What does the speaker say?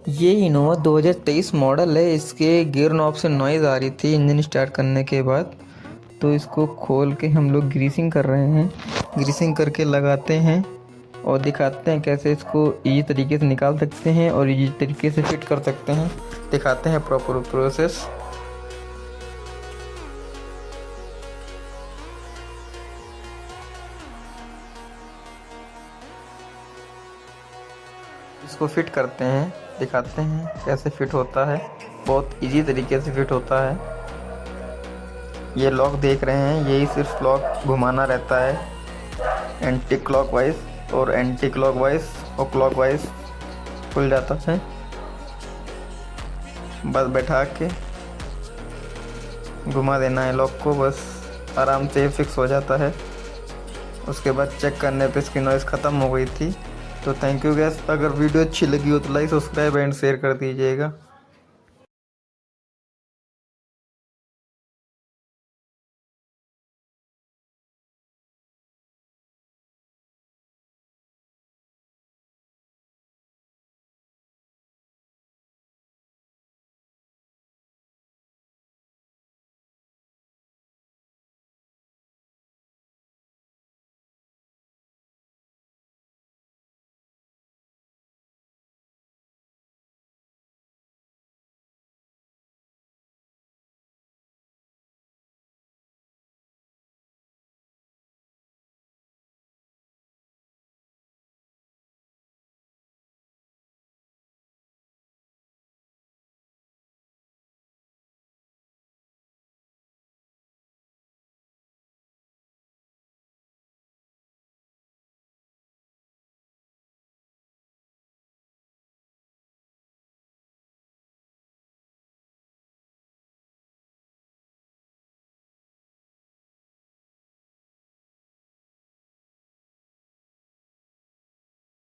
ये Innova 2023 model है। इसके गियर नॉब से नॉइज़ आ रही थी इंजन स्टार्ट करने के बाद, तो इसको खोल के हम लोग ग्रीसिंग कर रहे हैं। ग्रीसिंग करके लगाते हैं और दिखाते हैं कैसे इसको इजी तरीके से निकाल सकते हैं और इजी तरीके से फिट कर सकते हैं। दिखाते हैं प्रॉपर प्रोसेस। इसको फिट करते हैं, दिखाते हैं कैसे फिट होता है। बहुत इजी तरीके से फिट होता है। ये लॉक देख रहे हैं, यही सिर्फ लॉक घुमाना रहता है एंटी क्लॉकवाइज और एंटी क्लॉकवाइज और क्लॉकवाइज खुल जाता है। बस बैठा के घुमा देना है लॉक को, बस आराम से फिक्स हो जाता है। उसके बाद चेक करने पे इसकी नॉइज़ ख़त्म हो गई थी। तो थैंक यू गैस। अगर वीडियो अच्छी लगी हो तो लाइक, सब्सक्राइब एंड शेयर कर दीजिएगा।